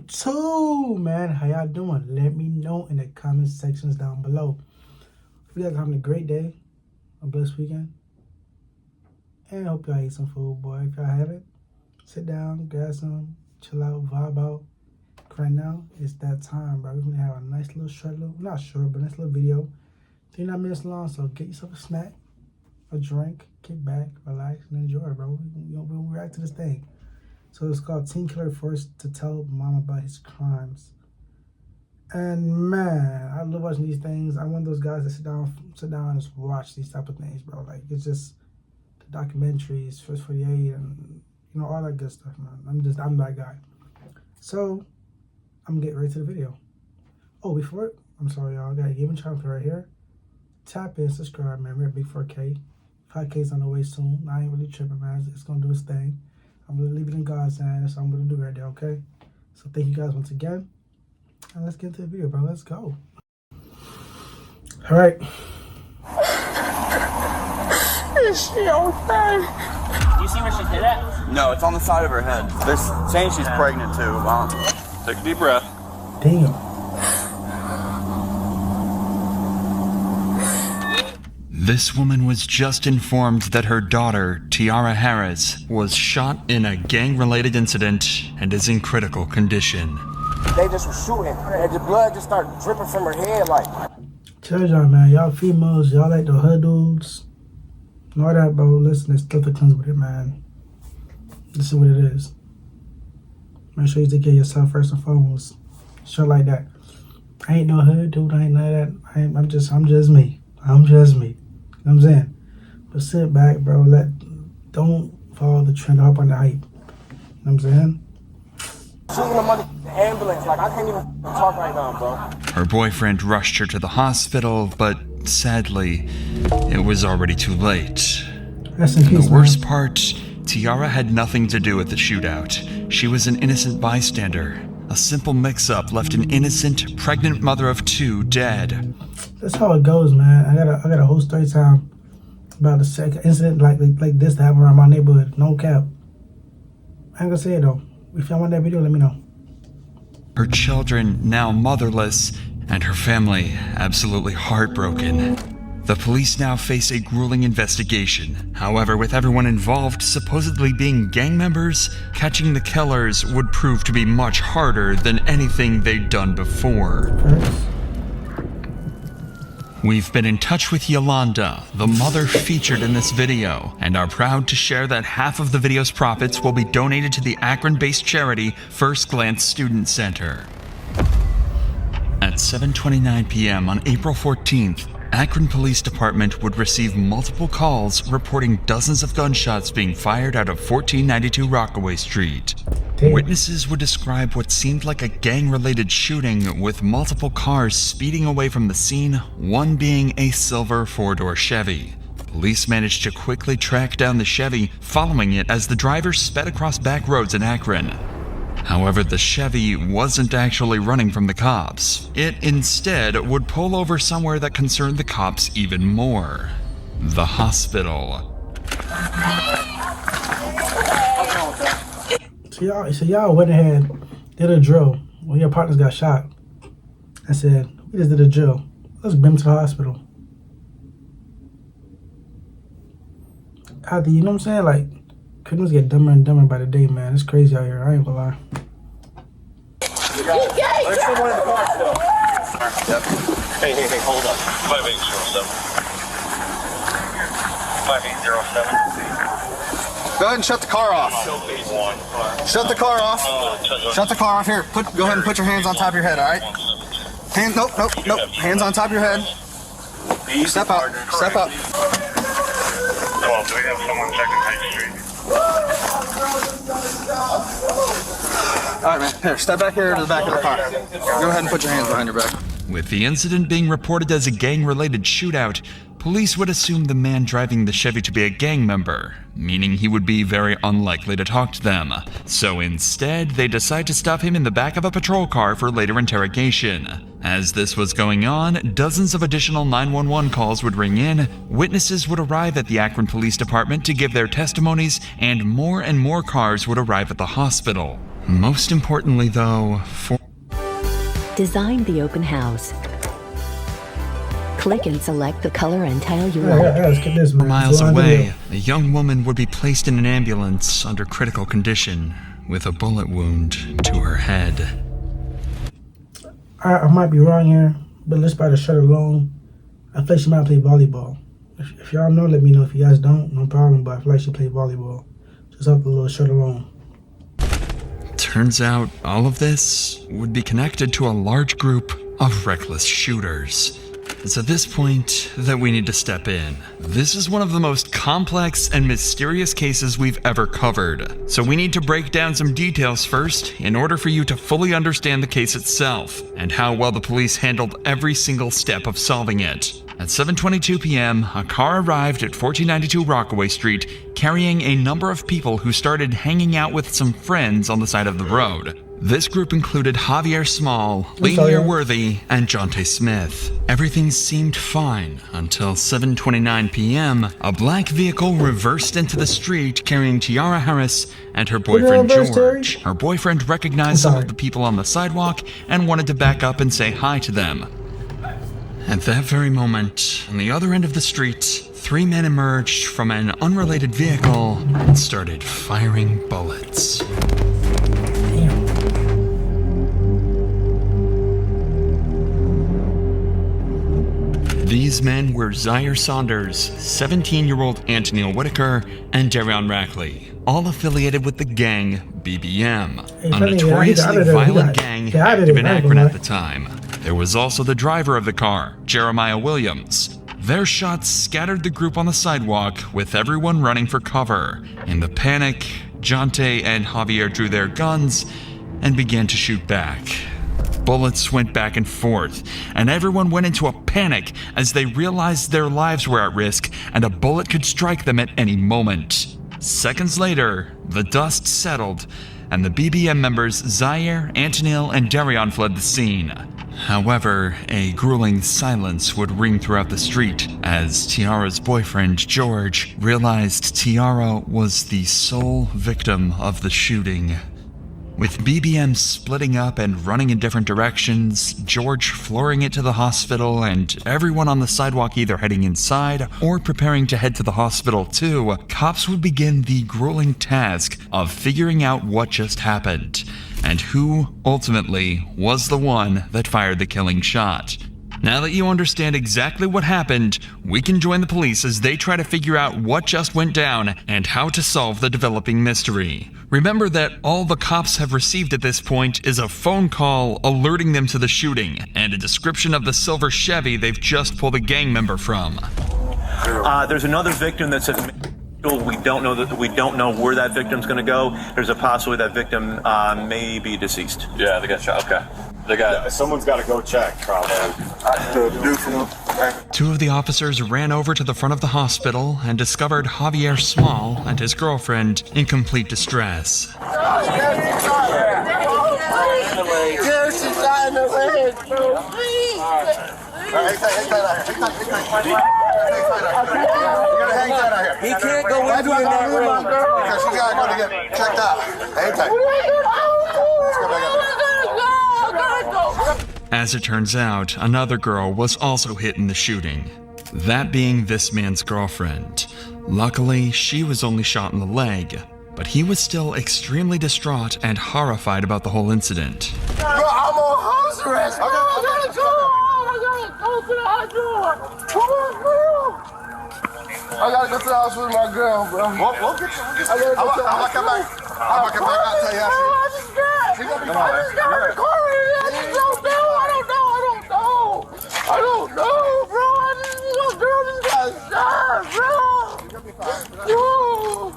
YouTube, man. How y'all doing? Let me know in the comment sections down below. We guys having a great day, a blessed weekend, and I hope y'all eat some food, boy. If y'all haven't, sit down, grab some, chill out, vibe out. Right now, it's that time, bro. We're gonna have a nice little short, not short, but nice little video, 39 minutes long. So get yourself a snack, a drink, kick back, relax, and enjoy, bro. We'll react to this thing. So it's called Teen Killer Forced to Tell Mom About His Crimes. And man, I love watching these things. I'm one of those guys that sit down and just watch these type of things, bro. Like, it's just the documentaries, First 48, and you know, all that good stuff, man. I'm that guy. So I'm gonna get right to the video. Oh, before it, I'm sorry, y'all. I got a gaming channel right here. Tap in, subscribe, man. We're at big 4K. 5K's on the way soon. I ain't really tripping, man. It's gonna do its thing. I'm gonna leave it in God's hands. That's what I'm gonna do right there, okay? So thank you guys once again. And let's get into the video, bro. Let's go. All right. Is she okay? Do you see where she hit at? No, it's on the side of her head. They're saying she's pregnant too. Take a deep breath. Damn. This woman was just informed that her daughter, Tiara Harris, was shot in a gang-related incident and is in critical condition. They just were shooting, and the blood just started dripping from her head, like. Tell y'all, man, y'all females, y'all like the hood dudes and all that, bro. Listen, there's stuff that comes with it, man. This is what it is. Make sure you take care of yourself first and foremost. Shit like that. I ain't no hood dude. I ain't none of that. I'm just me. I'm just me. You know what I'm saying? But sit back, bro. Don't follow the trend, hop on the hype. You know what I'm saying? Shooting the money, the ambulance, like I can't even talk right now, bro. Her boyfriend rushed her to the hospital, but sadly, it was already too late. Rest in peace, The worst part, Tiara had nothing to do with the shootout. She was an innocent bystander. A simple mix-up left an innocent, pregnant mother of two dead. That's how it goes, man. I got a whole story time about the second incident like this that happened around my neighborhood. No cap. I ain't gonna say it though. If y'all want that video, let me know. Her children now motherless, and her family absolutely heartbroken. The police now face a grueling investigation. However, with everyone involved supposedly being gang members, catching the killers would prove to be much harder than anything they'd done before. First. We've been in touch with Yolanda, the mother featured in this video, and are proud to share that half of the video's profits will be donated to the Akron-based charity First Glance Student Center. At 7:29 p.m. on April 14th, Akron Police Department would receive multiple calls reporting dozens of gunshots being fired out of 1492 Rockaway Street. Damn. Witnesses would describe what seemed like a gang-related shooting with multiple cars speeding away from the scene, one being a silver four-door Chevy. Police managed to quickly track down the Chevy, following it as the driver sped across back roads in Akron. However, the Chevy wasn't actually running from the cops. It instead would pull over somewhere that concerned the cops even more: the hospital. So y'all went ahead, did a drill when your partners got shot. I said, we just did a drill. Let's bring them to the hospital. After, you know what I'm saying? Like, criminals get dumber and dumber by the day, man. It's crazy out here. I ain't gonna lie. There's someone in the car still. Yep. Hey, hold up. 5807. 5807. Go ahead and shut the car off. Shut the car off. Shut the car off. Here, go ahead and put your hands on top of your head, all right? Nope. Hands on top of your head. Step out. Step up. Well, do we have someone checking High Street? All right, man. Here, step back here to the back of the car. Go ahead and put your hands behind your back. With the incident being reported as a gang-related shootout, police would assume the man driving the Chevy to be a gang member, meaning he would be very unlikely to talk to them. So instead, they decide to stop him in the back of a patrol car for later interrogation. As this was going on, dozens of additional 911 calls would ring in, witnesses would arrive at the Akron Police Department to give their testimonies, and more cars would arrive at the hospital. Most importantly, though, Design the open house. Click and select the color and tile you Yeah, want. let's get this, man. miles So on the away, video. a young woman would be placed in an ambulance under critical condition with a bullet wound to her head. I might be wrong here, but let's by the shirt alone, I feel like she might play volleyball. If y'all know, let me know. If you guys don't, no problem, but I feel like she played volleyball. Just off the little shirt alone. Turns out all of this would be connected to a large group of reckless shooters. It's at this point that we need to step in. This is one of the most complex and mysterious cases we've ever covered, so we need to break down some details first in order for you to fully understand the case itself and how well the police handled every single step of solving it. At 7:22 p.m., a car arrived at 1492 Rockaway Street carrying a number of people who started hanging out with some friends on the side of the road. This group included Javier Small, Lanier Worthy, and Jonte Smith. Everything seemed fine until 7:29 p.m. A black vehicle reversed into the street carrying Tiara Harris and her boyfriend George. Her boyfriend recognized some of the people on the sidewalk and wanted to back up and say hi to them. At that very moment, on the other end of the street, 3 men emerged from an unrelated vehicle and started firing bullets. These men were Zaire Saunders, 17-year-old Anthony Whitaker, and Darion Rackley, all affiliated with the gang BBM, a notoriously violent gang active in Akron at the time. There was also the driver of the car, Jeremiah Williams. Their shots scattered the group on the sidewalk, with everyone running for cover. In the panic, Jonte and Javier drew their guns and began to shoot back. Bullets went back and forth, and everyone went into a panic as they realized their lives were at risk and a bullet could strike them at any moment. Seconds later, the dust settled, and the BBM members Zaire, Antonil, and Darion fled the scene. However, a grueling silence would ring throughout the street as Tiara's boyfriend, George, realized Tiara was the sole victim of the shooting. With BBM splitting up and running in different directions, George flooring it to the hospital, and everyone on the sidewalk either heading inside or preparing to head to the hospital too, cops would begin the grueling task of figuring out what just happened, and who, ultimately, was the one that fired the killing shot. Now that you understand exactly what happened, we can join the police as they try to figure out what just went down and how to solve the developing mystery. Remember that all the cops have received at this point is a phone call alerting them to the shooting, and a description of the silver Chevy they've just pulled a gang member from. There's another victim that's at we don't know where that victim's going to go. There's a possibility that victim may be deceased. Yeah, they got shot. Okay. Someone's got to go check, probably. Two of the officers ran over to the front of the hospital and discovered Javier Small and his girlfriend in complete distress. He can't go with you in that room. Because you gotta go to get checked out. Hang tight. As it turns out, another girl was also hit in the shooting, that being this man's girlfriend. Luckily, she was only shot in the leg, but he was still extremely distraught and horrified about the whole incident. Bro, I'm on house arrest. I gotta go to the hospital. I gotta go to the house with my girl, bro. We'll get you. I'm gonna come back. I'll tell you after. She's gonna be fine. I just got recorded. I don't know, bro. Little girl just got shot, bro.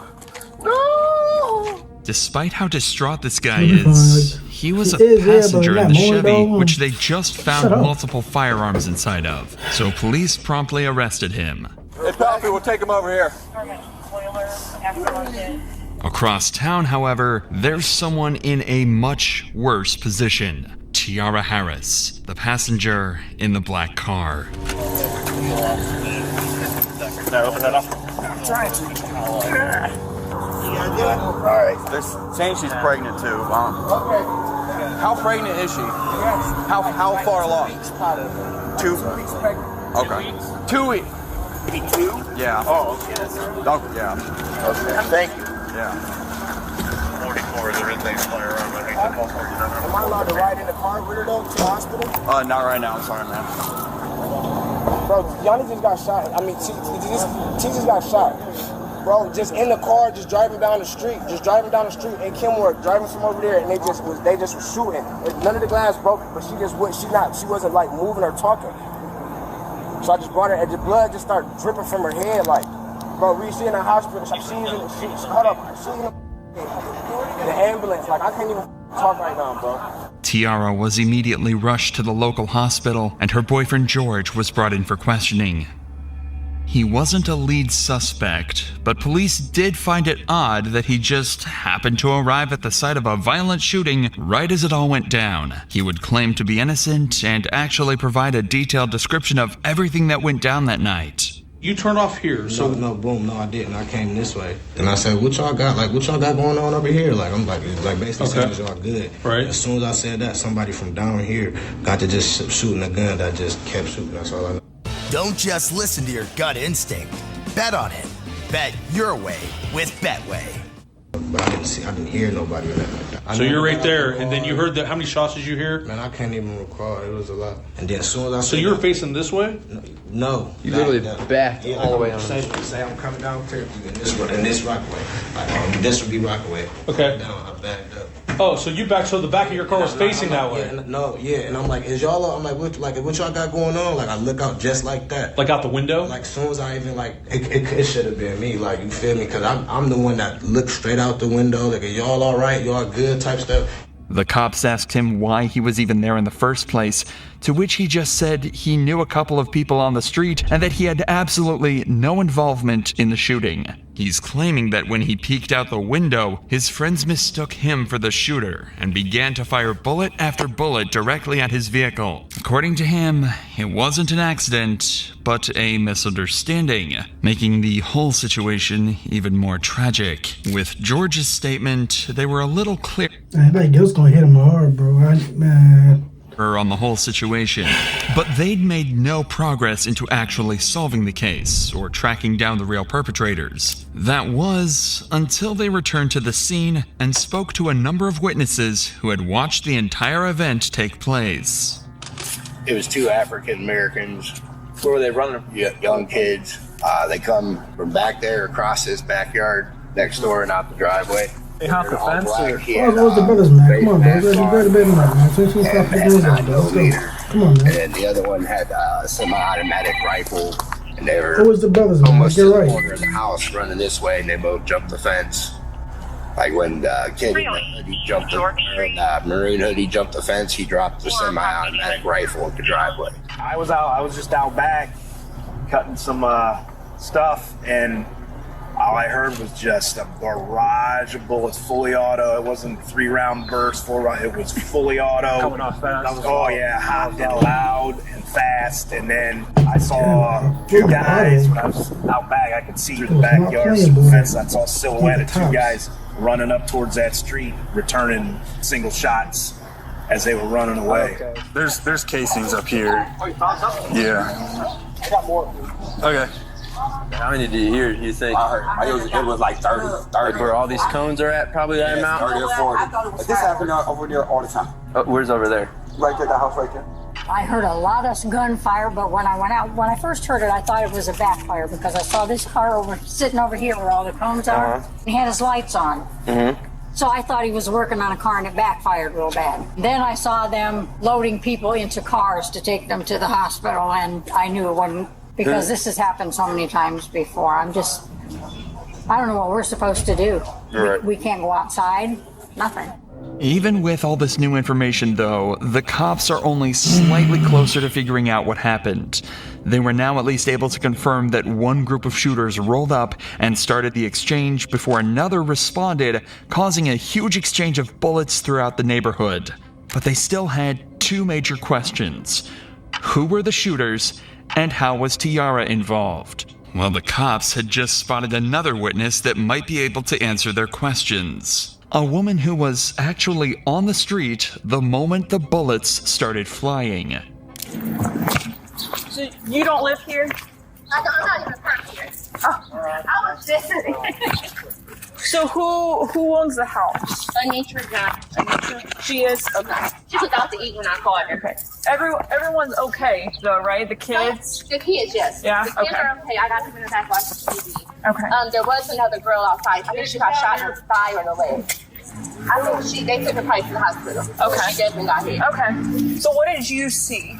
No. Despite how distraught this guy is, he was a passenger in the Chevy, which they just found multiple firearms inside of, so police promptly arrested him. Hey, Pappy, we'll take him over here. Across town, however, there's someone in a much worse position. Tiara Harris, the passenger in the black car. Can I open that up? I'm trying to. All right. They're saying she's pregnant too. Okay. How pregnant is she? How far along? 2 weeks pregnant. Okay. 2 weeks. Maybe 2? Yeah. Oh, okay. Yeah. Okay. Thank you. Yeah. 44 is everything fly around. I think the most Am I allowed to ride in the car with her though to the hospital? Not right now. I'm sorry, man. Bro, Yanni just got shot. I mean, T just got shot. Bro, just in the car, just driving down the street in Kenworth, driving from over there, and they just was shooting. None of the glass broke, but she wasn't like moving or talking. So I just brought her, and the blood just started dripping from her head, like, bro, she in the hospital, she's in the ambulance, like, I can't even talk right now, bro. Tiara was immediately rushed to the local hospital, and her boyfriend George was brought in for questioning. He wasn't a lead suspect, but police did find it odd that he just happened to arrive at the site of a violent shooting right as it all went down. He would claim to be innocent and actually provide a detailed description of everything that went down that night. You turned off here, so no, I didn't. I came this way, and I said, "What y'all got? Like, what y'all got going on over here?" Like, I'm like basically saying, "Y'all good?" Right. As soon as I said that, somebody from down here got to just shooting a gun that just kept shooting. That's all I know. Don't just listen to your gut instinct. Bet on it. Bet your way with Betway. But I didn't hear nobody or nothing like that. So you're right there, and then you heard that. How many shots did you hear? Man, I can't even recall. It was a lot. And then as soon as I So you were facing this way? No. You literally backed all the way on. Say I'm coming down here in this Rockaway. Like, this would be Rockaway. Okay. Down, I backed up. Oh, so you backed, so the back of your car was facing that way? And I'm like, what y'all got going on? Like, I look out just like that. Like out the window? Like, as soon as I even, like, it should have been me, like, you feel me? Because I'm the one that looked straight out the window, like, y'all all right? Y'all good type stuff. The cops asked him why he was even there in the first place, to which he just said he knew a couple of people on the street and that he had absolutely no involvement in the shooting. He's claiming that when he peeked out the window, his friends mistook him for the shooter and began to fire bullet after bullet directly at his vehicle. According to him, it wasn't an accident, but a misunderstanding, making the whole situation even more tragic. With George's statement, they were a little clear. I think it was gonna hit him hard, bro. Man. On the whole situation, but they'd made no progress into actually solving the case or tracking down the real perpetrators. That was until they returned to the scene and spoke to a number of witnesses who had watched the entire event take place. It was 2 African Americans. Where were they running? Young kids. They come from back there across this backyard next door and out the driveway. They hopped the fence. What's the brothers, man? Come on, bro. Grab the baby, man. Since we stop the doors out, bro. Let's go. Come on, man. And the other one had a semi-automatic rifle, and they were Who was the brothers, man? almost Get to the right. corner of the house running this way, and they both jumped the fence. Like when the kid in the hoodie jumped the maroon hoodie jumped the fence, he dropped the semi-automatic rifle at the driveway. I was just out back cutting some stuff, and all I heard was just a barrage of bullets, fully auto. It wasn't 3-round burst, 4-round. It was fully auto. Coming off fast. Oh yeah, hot and loud and fast. And then I saw 2 guys when I was out back. I could see through the backyard through the fence. I saw a silhouette of 2 guys running up towards that street, returning single shots as they were running away. Okay. There's casings up here. Oh, you found something? Yeah. I got more. Okay. How many did you hear, you think? It was like 30. Like where all these cones are at, probably that amount? 30 or 40. But this happened over there all the time. Where's over there? Right there, the house right there. I heard a lot of gunfire, but when I first heard it, I thought it was a backfire because I saw this car sitting over here where all the cones are. He had his lights on. So I thought he was working on a car and it backfired real bad. Then I saw them loading people into cars to take them to the hospital, and I knew it wasn't, because this has happened so many times before. I don't know what we're supposed to do. Right. We can't go outside, nothing. Even with all this new information, though, the cops are only slightly closer to figuring out what happened. They were now at least able to confirm that one group of shooters rolled up and started the exchange before another responded, causing a huge exchange of bullets throughout the neighborhood. But they still had 2 major questions. Who were the shooters, and how was Tiara involved? Well, the cops had just spotted another witness that might be able to answer their questions. A woman who was actually on the street the moment the bullets started flying. So you don't live here? I'm not even from here. Oh. I was visiting. So who owns the house? Anitra Johnson. She is? Okay. She was out to eat when I called her. Okay. Everyone's okay though, right? The kids? The kids, yes. Yeah, the kids are okay. I got them in the back watching TV. Okay. There was another girl outside. I think she got shot in the thigh or the leg. I think they took her place in the hospital. Okay. She definitely got hit. Okay. So what did you see?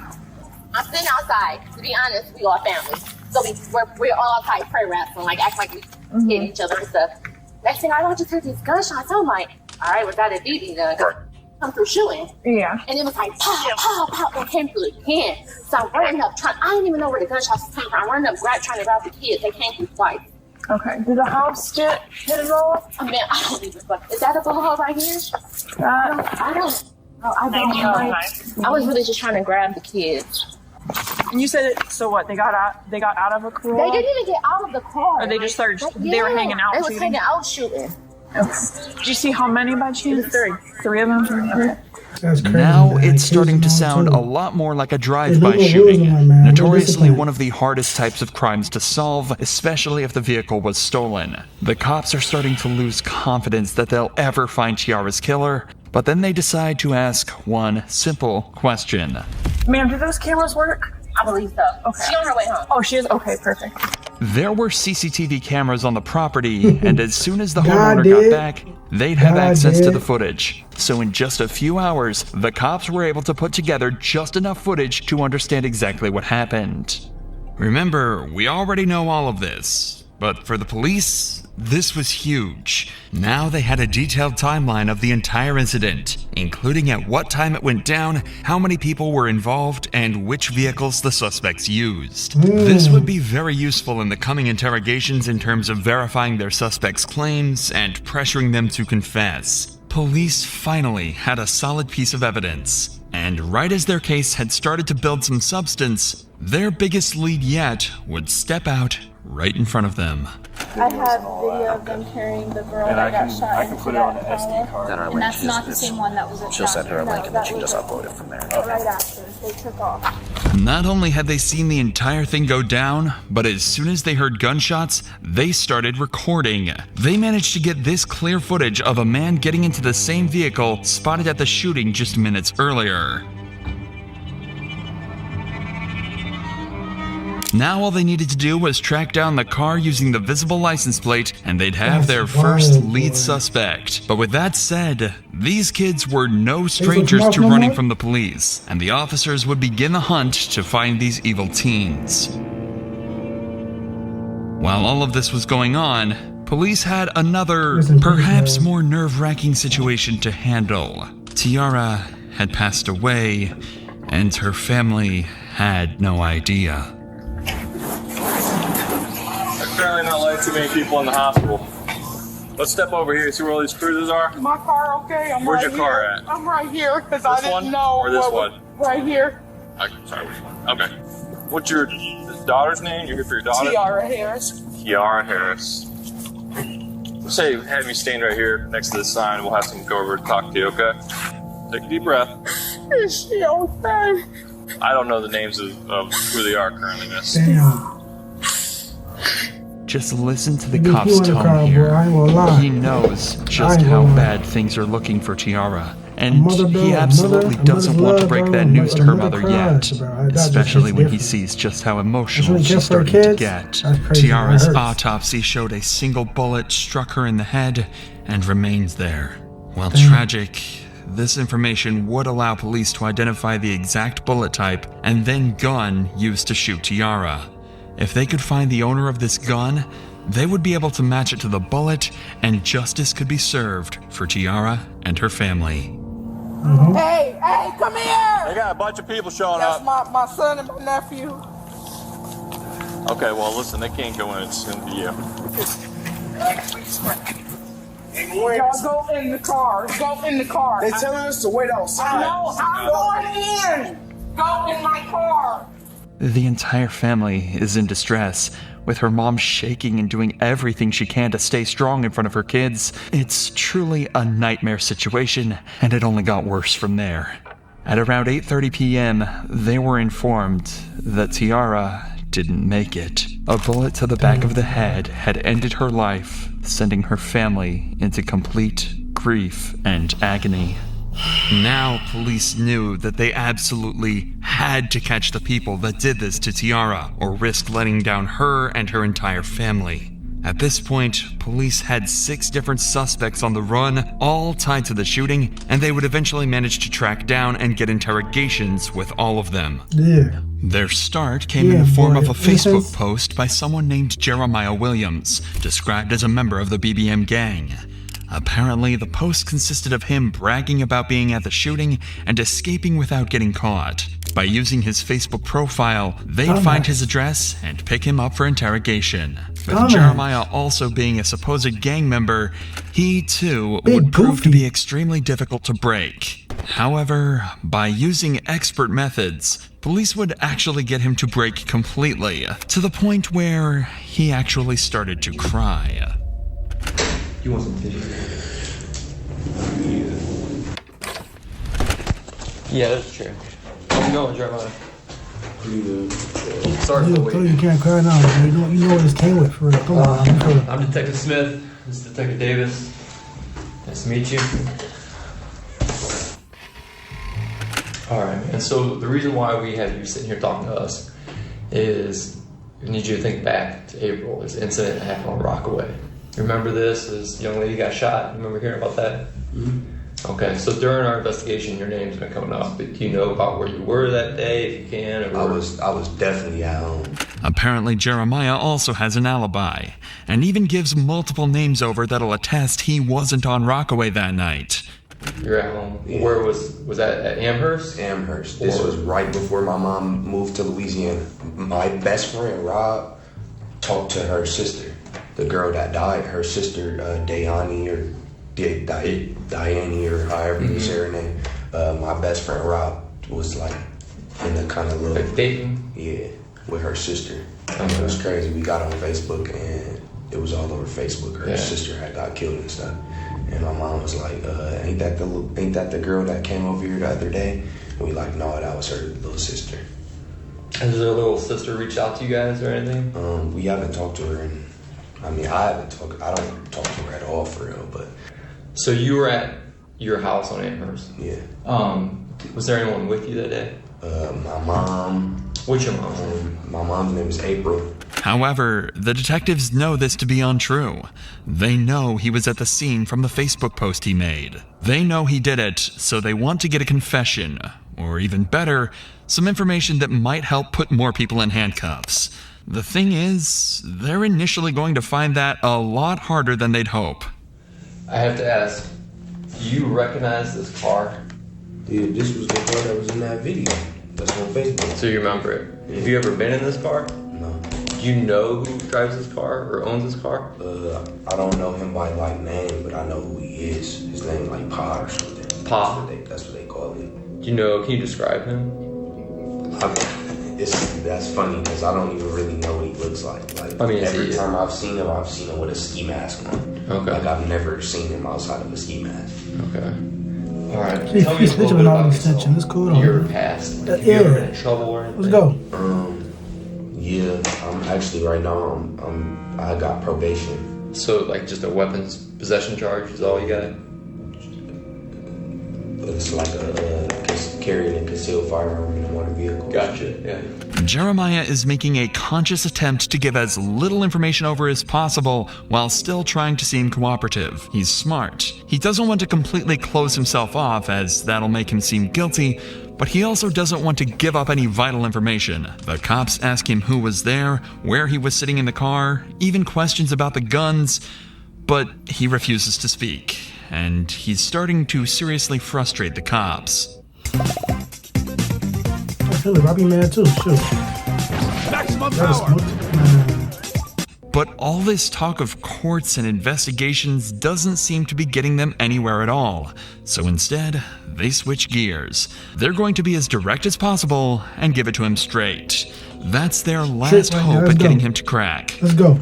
I'm sitting outside. To be honest, we all family. So we're all outside prayer wrestling, like act like we hit each other and stuff. Next thing I know, I just heard these gunshots. I'm like, all right, we got a BB gun. Come through shooting. Yeah. And it was like, pow, pow, pow. It came through again. So I'm running up, I didn't even know where the gunshots came from. I'm running up, trying to grab the kids. They came through twice. Okay. Did the house get hit at all? I mean, I don't even fuck. Is that a bullet hole right here? I don't know. I was really just trying to grab the kids. And you said it, so what? They got out of a car? They didn't even get out of the car. Or they just started, they were hanging out shooting? They shooting? was hanging out shooting. Okay. Did you see how many by chance? Three of them? Okay. Now it's starting to sound a lot more like a drive-by shooting, notoriously one of the hardest types of crimes to solve, especially if the vehicle was stolen. The cops are starting to lose confidence that they'll ever find Tiara's killer, but then they decide to ask one simple question. Ma'am, do those cameras work? I believe so. Okay. She's on her way home. Oh, she is? Okay, perfect. There were CCTV cameras on the property, and as soon as the homeowner got back, they'd have access to the footage. So in just a few hours, the cops were able to put together just enough footage to understand exactly what happened. Remember, we already know all of this, but for the police, this was huge. Now they had a detailed timeline of the entire incident, including at what time it went down, how many people were involved, and which vehicles the suspects used. This would be very useful in the coming interrogations in terms of verifying their suspects' claims and pressuring them to confess. Police finally had a solid piece of evidence, and right as their case had started to build some substance, their biggest lead yet would step out right in front of them. I have video of them carrying the girl that got shot. I can put it on an SD card. And that's not the same one that was attacked. She'll send her a link and then she can just upload it from there. Right after they took off. Not only had they seen the entire thing go down, but as soon as they heard gunshots, they started recording. They managed to get this clear footage of a man getting into the same vehicle spotted at the shooting just minutes earlier. Now all they needed to do was track down the car using the visible license plate, and they'd have their first lead suspect. But with that said, these kids were no strangers to running from the police, and the officers would begin the hunt to find these evil teens. While all of this was going on, police had another, perhaps more nerve-wracking situation to handle. Tiara had passed away, and her family had no idea. Apparently not letting too many people in the hospital. Let's step over here, see where all these cruises are. My car okay? Where's your car at? I'm right here because I didn't one? know. Or this one? Right here. Sorry, which one? Okay. What's your daughter's name? You're here for your daughter? Tiara Harris. Tiara Harris. Let's say have me stand right here next to this sign. We'll have someone go over to talk to you, okay? Take a deep breath. Is she okay? I don't know the names of who they are currently, miss. Just listen to the cop's tone here. He knows just how bad things are looking for Tiara. And he absolutely doesn't want to break that news to her mother yet, especially when he sees just how emotional she's starting to get. Tiara's autopsy showed a single bullet struck her in the head and remains there. While tragic, this information would allow police to identify the exact bullet type and then gun used to shoot Tiara. If they could find the owner of this gun, they would be able to match it to the bullet, and justice could be served for Tiara and her family. Hey, come here! They got a bunch of people showing That's up. my son and my nephew. Okay, well, listen, they can't go in. It's going to be you. Y'all go in the car. Go in the car. They're telling us to wait outside. I know. I'm going in. Go in my car. The entire family is in distress, with her mom shaking and doing everything she can to stay strong in front of her kids. It's truly a nightmare situation, and it only got worse from there. At around 8:30 p.m., they were informed that Tiara didn't make it. A bullet to the back of the head had ended her life, sending her family into complete grief and agony. Now, police knew that they absolutely had to catch the people that did this to Tiara, or risk letting down her and her entire family. At this point, police had 6 different suspects on the run, all tied to the shooting, and they would eventually manage to track down and get interrogations with all of them. Yeah. Their start came in the form of a Facebook post by someone named Jeremiah Williams, described as a member of the BBM gang. Apparently, the post consisted of him bragging about being at the shooting and escaping without getting caught. By using his Facebook profile, they'd find his address and pick him up for interrogation. With Jeremiah also being a supposed gang member, he too would prove to be extremely difficult to break. However, by using expert methods, police would actually get him to break completely, to the point where he actually started to cry. You want some tissue? Yeah, that's true. How's it going, Jeremiah? Sorry for waiting. You can't cry now. You know what this came with for real. Come on. I'm Detective Smith. This is Detective Davis. Nice to meet you. Alright, and so the reason why we have you sitting here talking to us is we need you to think back to April. This incident that happened on Rockaway. Remember this? This young lady got shot. Remember hearing about that? Mm-hmm. Okay, so during our investigation, your name's been coming up. But do you know about where you were that day, if you can? Or I was definitely at home. Apparently, Jeremiah also has an alibi, and even gives multiple names over that'll attest he wasn't on Rockaway that night. You're at home. Yeah. Where was that, at Amherst? Amherst. This was right before my mom moved to Louisiana. My best friend, Rob, talked to her sister. The girl that died, her sister, Diane or however you say her name. My best friend Rob was like in the kind of little dating. Yeah, with her sister. It was crazy. We got on Facebook and it was all over Facebook. Her sister had got killed and stuff. And my mom was like, "Ain't that the girl that came over here the other day?" And we like, "No, that was her little sister." Has her little sister reached out to you guys or anything? We haven't talked to her. I don't talk to her at all for real, but. So you were at your house on Amherst? Yeah. Was there anyone with you that day? My mom. What's your mom's name? My mom's name is April. However, the detectives know this to be untrue. They know he was at the scene from the Facebook post he made. They know he did it, so they want to get a confession, or even better, some information that might help put more people in handcuffs. The thing is, they're initially going to find that a lot harder than they'd hope. I have to ask, do you recognize this car? Dude, this was the car that was in that video. That's on Facebook. So you remember it? Yeah. Have you ever been in this car? No. Do you know who drives this car or owns this car? I don't know him by like name, but I know who he is. His name like Pa or something. Pa? That's what they call him. Do you know, can you describe him? That's funny because I don't even really know what he looks like. Every time I've seen him with a ski mask on. Okay. Like I've never seen him outside of a ski mask. Okay. All right. See, Tell me a little bit about extension. It's cool. Your past. Have you ever been in trouble or anything? Let's go. Yeah. I'm actually right now. I got probation. So like just a weapons possession charge is all you got? It's like carrying a concealed firearm in a motor vehicle. Gotcha. Yeah. Jeremiah is making a conscious attempt to give as little information over as possible while still trying to seem cooperative. He's smart. He doesn't want to completely close himself off, as that'll make him seem guilty, but he also doesn't want to give up any vital information. The cops ask him who was there, where he was sitting in the car, even questions about the guns, but he refuses to speak, and he's starting to seriously frustrate the cops. I feel like Robbie mad too. Shoot. Maximum power. But all this talk of courts and investigations doesn't seem to be getting them anywhere at all. So instead, they switch gears. They're going to be as direct as possible and give it to him straight. That's their last hope at getting him to crack. Let's go.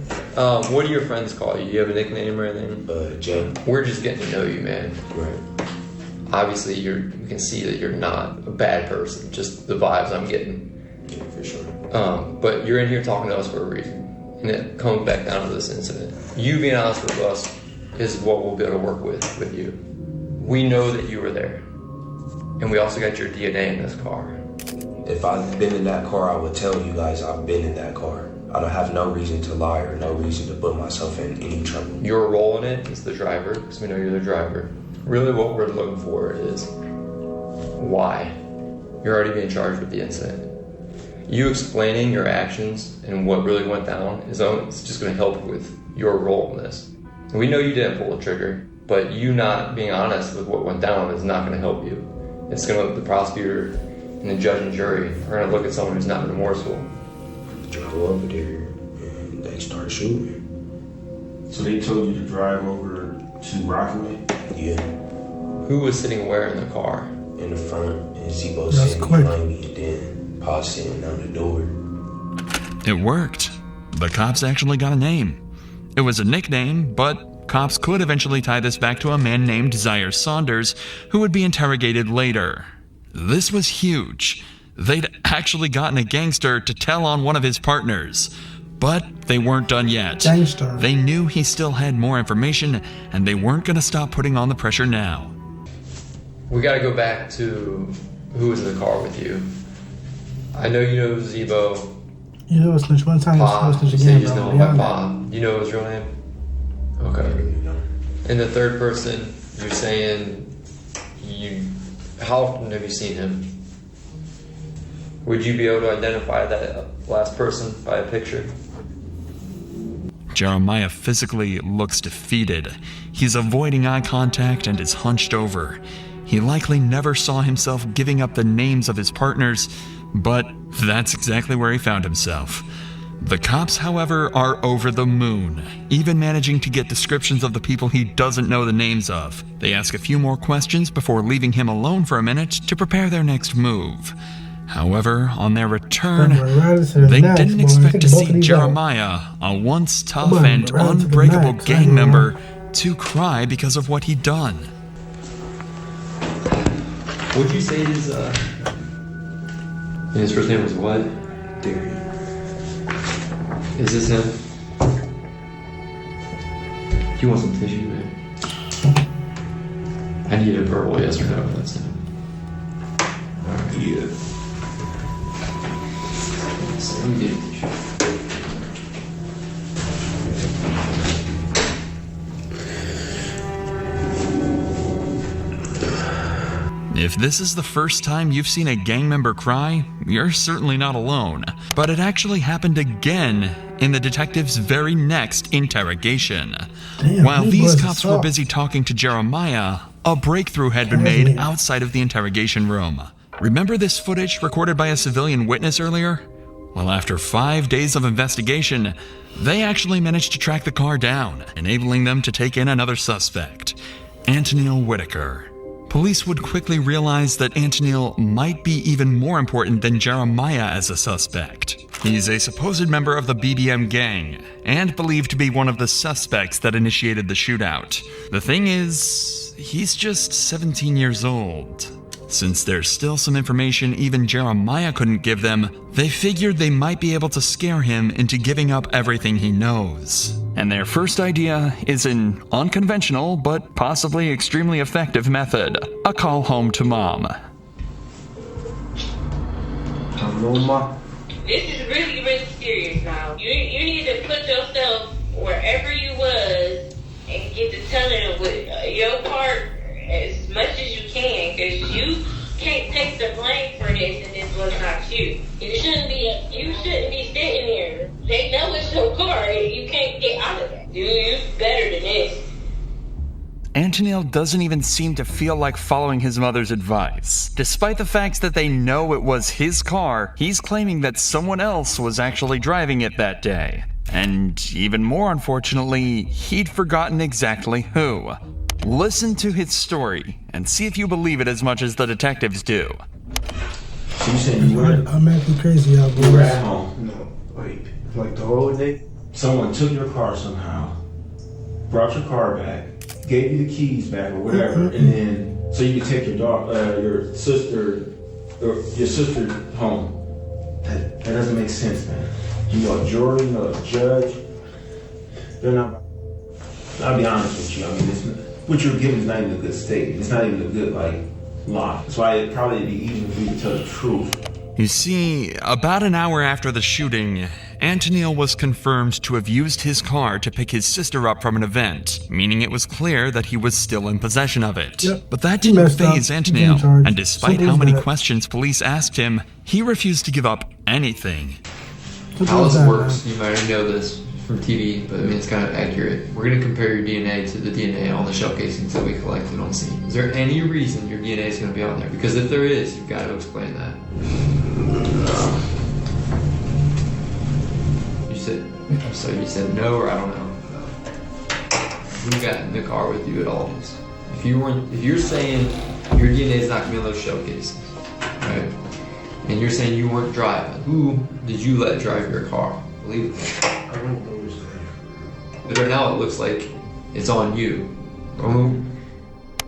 What do your friends call you? You have a nickname or anything? Jay. We're just getting to know you, man. Right. Obviously, we can see that you're not a bad person. Just the vibes I'm getting. Yeah, for sure. But you're in here talking to us for a reason. And it comes back down to this incident. You being honest with us is what we'll be able to work with you. We know that you were there. And we also got your DNA in this car. If I'd been in that car, I would tell you guys I've been in that car. I don't have no reason to lie or no reason to put myself in any trouble. Your role in it is the driver, because we know you're the driver. Really what we're looking for is why. You're already being charged with the incident. You explaining your actions and what really went down is just going to help with your role in this. We know you didn't pull the trigger, but you not being honest with what went down is not going to help you. It's going to, the prosecutor and the judge and jury are going to look at someone who's not remorseful. Drove over there and they started shooting. So they told you to drive over to Rockaway? Yeah. Who was sitting where in the car? In the front, and Zebo sitting behind me, and then Pa sitting on the door. It worked. The cops actually got a name. It was a nickname, but cops could eventually tie this back to a man named Zaire Saunders, who would be interrogated later. This was huge. They'd actually gotten a gangster to tell on one of his partners. But they weren't done yet. Gangster. They knew he still had more information, and they weren't going to stop putting on the pressure now. We got to go back to who was in the car with you. I know you know Zebo. You know, snitch one time, Pa. snitch You say again, he's bro. known by Pa. You know his real name? Okay. And the third person, you're saying how often have you seen him? Would you be able to identify that last person by a picture? Jeremiah physically looks defeated. He's avoiding eye contact and is hunched over. He likely never saw himself giving up the names of his partners, but that's exactly where he found himself. The cops, however, are over the moon, even managing to get descriptions of the people he doesn't know the names of. They ask a few more questions before leaving him alone for a minute to prepare their next move. However, on their return, they didn't expect to see Jeremiah, a once tough and unbreakable gang member, to cry because of what he'd done. What'd you say his first name was what? Darian. Is this him? Do you want some tissue, man? I need a verbal yes or no. That's him. Yeah. So let me get a tissue. If this is the first time you've seen a gang member cry, you're certainly not alone. But it actually happened again in the detective's very next interrogation. Damn, While these cops were busy talking to Jeremiah, a breakthrough had been made outside of the interrogation room. Remember this footage recorded by a civilian witness earlier? Well, after 5 days of investigation, they actually managed to track the car down, enabling them to take in another suspect, Antonil Whitaker. Police would quickly realize that Antonil might be even more important than Jeremiah as a suspect. He's a supposed member of the BBM gang, and believed to be one of the suspects that initiated the shootout. The thing is, he's just 17 years old. Since there's still some information even Jeremiah couldn't give them, they figured they might be able to scare him into giving up everything he knows. And their first idea is an unconventional, but possibly extremely effective method: a call home to mom. Hello, Ma. This is really, really serious now. You need to put yourself wherever you was and get to telling what your part as much as you can, because you can't take the blame for this, and this was not you. You shouldn't be sitting there. They know it's your car. You can't get out of that. You're better than this. Antonil doesn't even seem to feel like following his mother's advice. Despite the fact that they know it was his car, he's claiming that someone else was actually driving it that day. And even more unfortunately, he'd forgotten exactly who. Listen to his story and see if you believe it as much as the detectives do. So you saying you were? I'm acting crazy, y'all boys. You were at home. No, wait. Like the whole day? Someone took your car somehow, brought your car back, gave you the keys back or whatever, and then so you could take your sister home. That doesn't make sense, man. You know a jury, you know a judge. They're not. I'll be honest with you. I mean, what you're giving is not even a good statement. It's not even a good lie. That's why it'd probably be easier for you to tell the truth. You see, about an hour after the shooting, Antonil was confirmed to have used his car to pick his sister up from an event, meaning it was clear that he was still in possession of it. Yep. But that didn't faze Antonil, and despite Simple how as many that. questions police asked him, he refused to give up anything. How this works, you might already know this from TV, but I mean it's kind of accurate. We're going to compare your DNA to the DNA on the shell casings that we collected on scene. Is there any reason your DNA is going to be on there? Because if there is, you've got to explain that. You said no, or I don't know. Who got in the car with you at all? If you're saying your DNA is not going to be on those shell casings, right? And you're saying you weren't driving, who did you let drive your car? Believe it. I don't know what's there. But right now it looks like it's on you.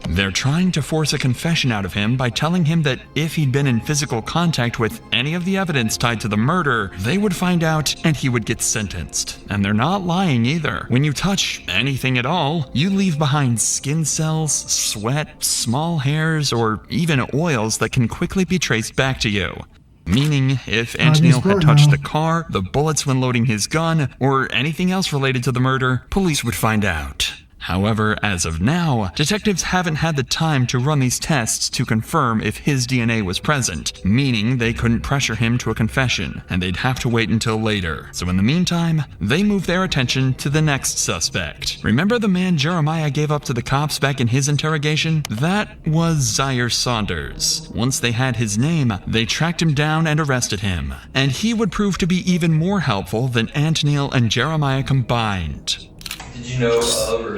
They're trying to force a confession out of him by telling him that if he'd been in physical contact with any of the evidence tied to the murder, they would find out and he would get sentenced. And they're not lying either. When you touch anything at all, you leave behind skin cells, sweat, small hairs, or even oils that can quickly be traced back to you. Meaning, if Antonil had touched the car, the bullets when loading his gun, or anything else related to the murder, police would find out. However, as of now, detectives haven't had the time to run these tests to confirm if his DNA was present, meaning they couldn't pressure him to a confession, and they'd have to wait until later. So in the meantime, they move their attention to the next suspect. Remember the man Jeremiah gave up to the cops back in his interrogation? That was Zaire Saunders. Once they had his name, they tracked him down and arrested him. And he would prove to be even more helpful than Antonil and Jeremiah combined. Did you know of or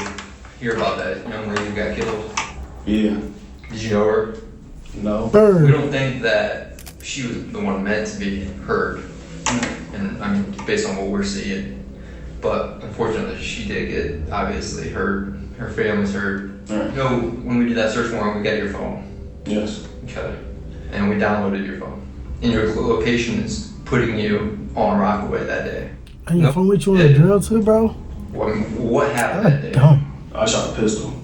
hear about that young lady who got killed? Yeah. Did you know her? No. We don't think that she was the one meant to be heard. And I mean, based on what we're seeing. But unfortunately, she did get obviously hurt. Her family's hurt. Right. You know, when we did that search warrant, we got your phone. Yes. Okay. And we downloaded your phone. And your location is putting you on Rockaway that day. And your phone with you on a drill too, bro? What happened that day? I shot a pistol.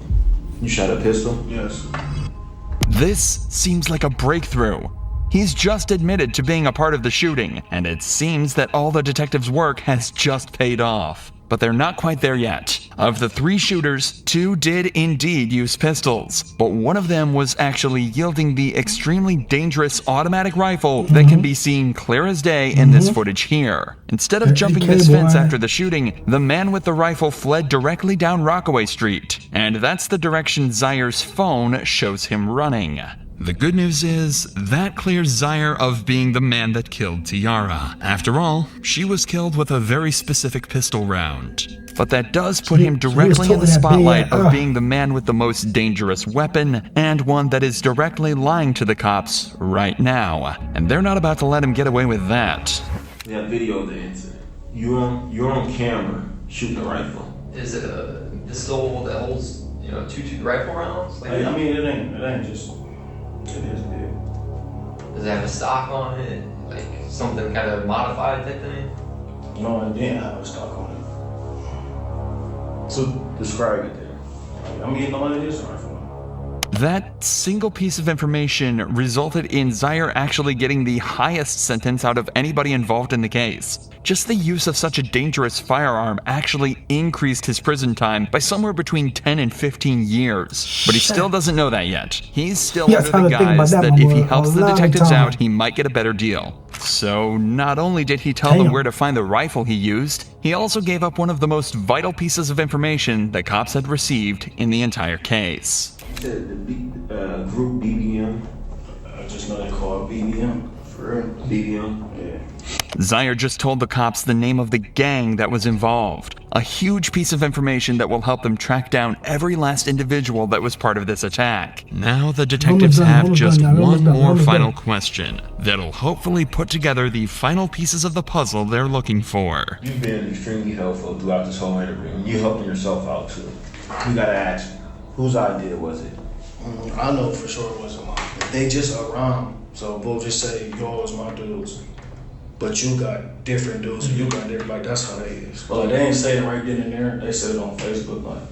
You shot a pistol? Yes. This seems like a breakthrough. He's just admitted to being a part of the shooting, and it seems that all the detectives' work has just paid off. But they're not quite there yet. Of the 3 shooters, 2 did indeed use pistols, but one of them was actually yielding the extremely dangerous automatic rifle that can be seen clear as day in this footage here. Instead of jumping this fence after the shooting, the man with the rifle fled directly down Rockaway Street, and that's the direction Zaire's phone shows him running. The good news is, that clears Zaire of being the man that killed Tiara. After all, she was killed with a very specific pistol round. But that does put him directly in the spotlight of being the man with the most dangerous weapon, and one that is directly lying to the cops right now. And they're not about to let him get away with that. We have video of the incident. You're on camera shooting a rifle. Is it a pistol that holds, 2 rifle rounds? I mean, it ain't just. It is big. Does it have a stock on it? Like something kind of modified type thing? No, it didn't have a stock on it. So describe it then. I'm getting on it is a rifle. That single piece of information resulted in Zaire actually getting the highest sentence out of anybody involved in the case. Just the use of such a dangerous firearm actually increased his prison time by somewhere between 10 and 15 years. But he still doesn't know that yet. He's still under the guise that if he helps the detectives out, he might get a better deal. So not only did he tell them where to find the rifle he used, he also gave up one of the most vital pieces of information the cops had received in the entire case. You said the group BBM? I just know they call it BBM. For real? BBM? Yeah. Zaire just told the cops the name of the gang that was involved. A huge piece of information that will help them track down every last individual that was part of this attack. Now the detectives have just one more final question that'll hopefully put together the final pieces of the puzzle they're looking for. You've been extremely helpful throughout this whole interview, and you're helping yourself out too. We gotta ask, whose idea was it? I know for sure it wasn't mine. They just around, so we'll just say yo, it's my dudes. But you got different dudes, and you got different, like that's how they is. Well, like, they ain't say it right then and there. They said it on Facebook, like.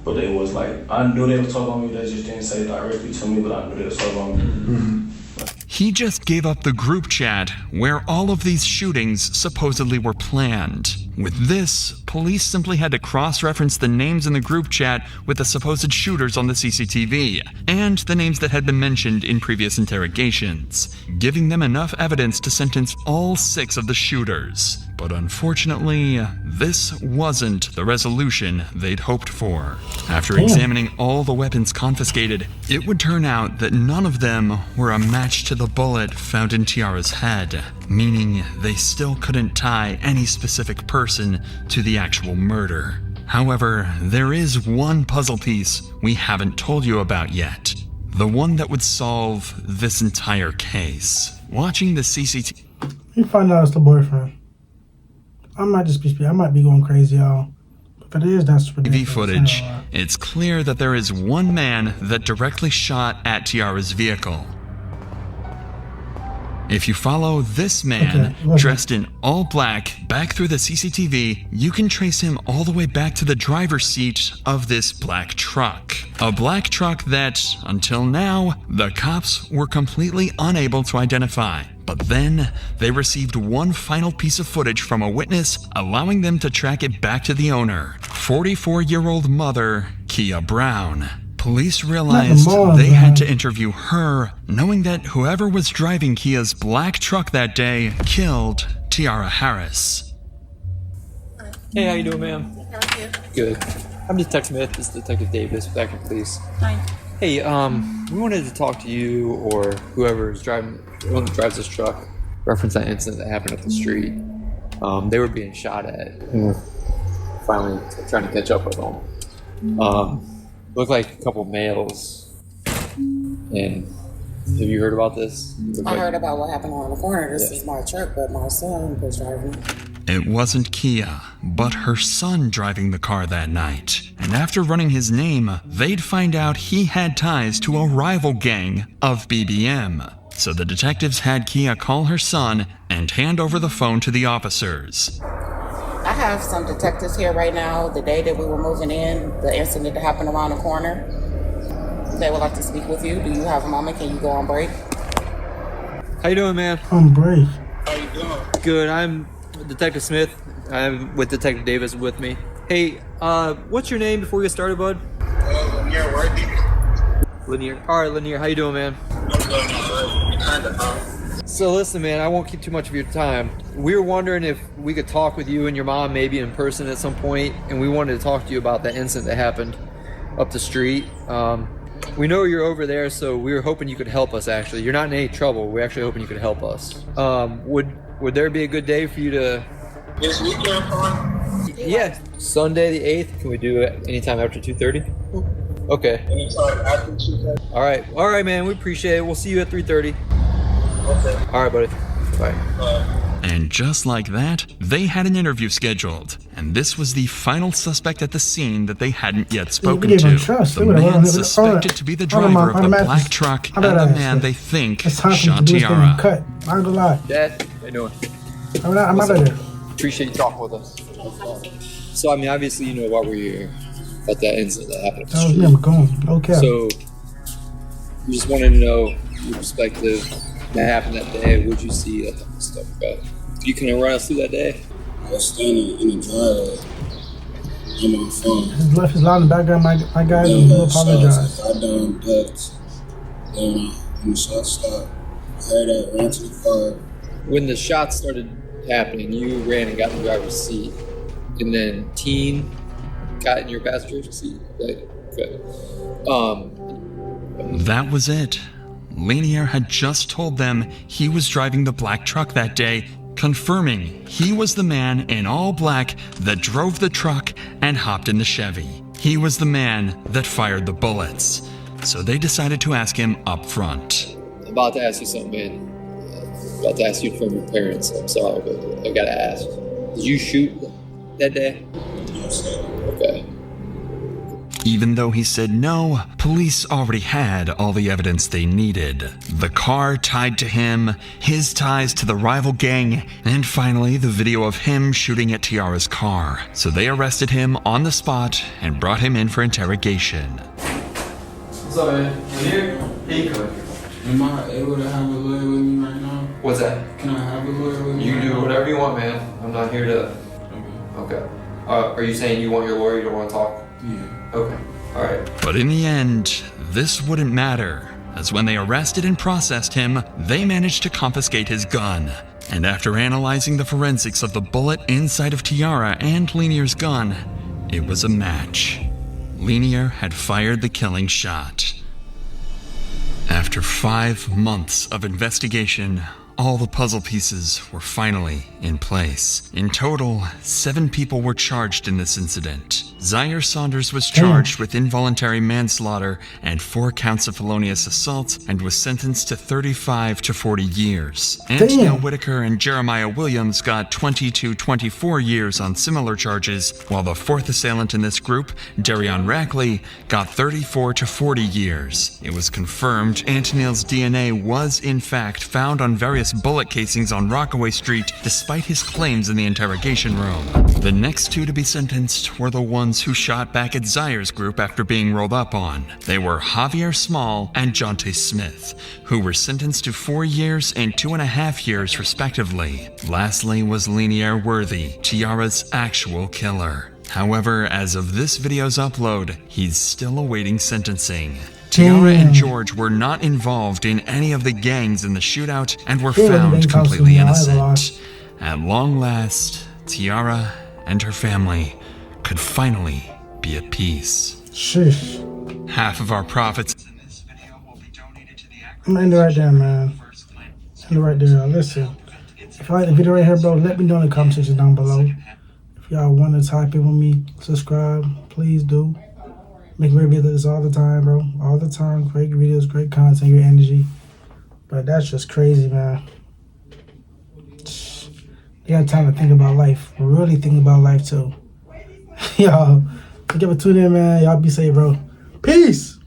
But they was like, I knew they was talking on me. They just didn't say it directly to me, but I knew they was talking on me. He just gave up the group chat where all of these shootings supposedly were planned. With this, police simply had to cross-reference the names in the group chat with the supposed shooters on the CCTV, and the names that had been mentioned in previous interrogations, giving them enough evidence to sentence all 6 of the shooters. But unfortunately, this wasn't the resolution they'd hoped for. After examining all the weapons confiscated, it would turn out that none of them were a match to the bullet found in Tiara's head, meaning they still couldn't tie any specific person to the actual murder. However, there is one puzzle piece we haven't told you about yet. The one that would solve this entire case. Watching the CCTV... You find out it's the boyfriend. I might be going crazy, y'all. If it is, that's ridiculous. TV footage, it's clear that there is one man that directly shot at Tiara's vehicle. If you follow this man, dressed in all black, back through the CCTV, you can trace him all the way back to the driver's seat of this black truck. A black truck that, until now, the cops were completely unable to identify. But then, they received one final piece of footage from a witness, allowing them to track it back to the owner, 44-year-old mother, Kia Brown. Police realized they had to interview her, knowing that whoever was driving Kia's black truck that day killed Tiara Harris. Hey, how you doing, ma'am? Good. I'm Detective Smith. This is Detective Davis with Acton Police. Hi. Hey, we wanted to talk to you or whoever is driving, who drives this truck, reference that incident that happened up the street. They were being shot at, and we're finally trying to catch up with them. Looked like a couple males. And have you heard about this? I heard about what happened on the corner. This is my truck, but my son was driving. It wasn't Kia, but her son driving the car that night. And after running his name, they'd find out he had ties to a rival gang of BBM. So the detectives had Kia call her son and hand over the phone to the officers. I have some detectives here right now. The day that we were moving in, the incident that happened around the corner, they would like to speak with you. Do you have a moment? Can you go on break? How you doing, man? On break. How you doing? Good. I'm Detective Smith. I'm with Detective Davis with me. Hey, what's your name before we get started, bud? Lanier Worthy. Lanier. All right, Lanier. How you doing, man? So listen, man, I won't keep too much of your time. We were wondering if we could talk with you and your mom maybe in person at some point, and we wanted to talk to you about that incident that happened up the street. We know you're over there, so we were hoping you could help us, actually. You're not in any trouble. We're actually hoping you could help us. Would there be a good day for you to... This weekend, fine? Yeah, Sunday the 8th. Can we do it anytime after 2:30? Okay. Anytime after 2:30? All right, man. We appreciate it. We'll see you at 3:30. Okay. All right, buddy. Bye. And just like that, they had an interview scheduled. And this was the final suspect at the scene that they hadn't yet spoken to. The man suspected to be the driver of the black truck and the man they think shot Tiara. I'm gonna lie. Dad, how you doing? I'm out of there. Appreciate you talking with us. So, I mean, obviously, you know why we're here. About that incident that happened. That was me. I'm going. Okay. So, we just wanted to know your perspective. That happened that day. What'd you see? That type of stuff. But you can run us through that day. I was standing in the driveway on my phone. His left is loud in the background. My guys will apologize. I done ducked. Then when the shot stopped, I heard that, ran to the car. When the shots started happening, you ran and got in the driver's seat, and then Teen got in your passenger seat. Right? Okay. That was it. Lanier had just told them he was driving the black truck that day, confirming he was the man in all black that drove the truck and hopped in the Chevy. He was the man that fired the bullets. So they decided to ask him up front. I'm about to ask you something, man. I'm about to ask you from your parents. I'm sorry, but I gotta ask. Did you shoot that day? Yes. Okay. Even though he said no, police already had all the evidence they needed. The car tied to him, his ties to the rival gang, and finally the video of him shooting at Tiara's car. So they arrested him on the spot and brought him in for interrogation. What's up, man? Here you come. Am I able to have a lawyer with me right now? What's that? Can I have a lawyer with me? You can do right whatever you want, man. I'm not here to... Okay. Are you saying you want your lawyer? You don't want to talk? Yeah. Okay. All right. But in the end, this wouldn't matter, as when they arrested and processed him, they managed to confiscate his gun. And after analyzing the forensics of the bullet inside of Tiara and Lenier's gun, it was a match. Lenier had fired the killing shot. After 5 months of investigation, all the puzzle pieces were finally in place. In total, 7 people were charged in this incident. Zaire Saunders was charged with involuntary manslaughter and 4 counts of felonious assault and was sentenced to 35 to 40 years. Antonio Whitaker and Jeremiah Williams got 20 to 24 years on similar charges, while the 4th assailant in this group, Darion Rackley, got 34 to 40 years. It was confirmed Antonil's DNA was in fact found on various bullet casings on Rockaway Street, despite his claims in the interrogation room. The next 2 to be sentenced were the ones who shot back at Zaire's group after being rolled up on. They were Javier Small and Jonte Smith, who were sentenced to 4 years and 2.5 years respectively. Lastly was Lenier Worthy, Tiara's actual killer. However, as of this video's upload, he's still awaiting sentencing. Tiara and George were not involved in any of the gangs in the shootout and were found completely innocent. At long last, Tiara and her family could finally be at peace. Sheesh. Half of our profits. I'm gonna end it right there, man. End it right there. Listen, if you like the video right here, bro, let me know in the comment section down below. If y'all want to type in with me, subscribe, please do. Make great videos all the time, bro. All the time. Great videos, great content, your energy. But that's just crazy, man. You got time to think about life. Really think about life, too. Y'all, thank you for tuning in, man. Y'all be safe, bro. Peace.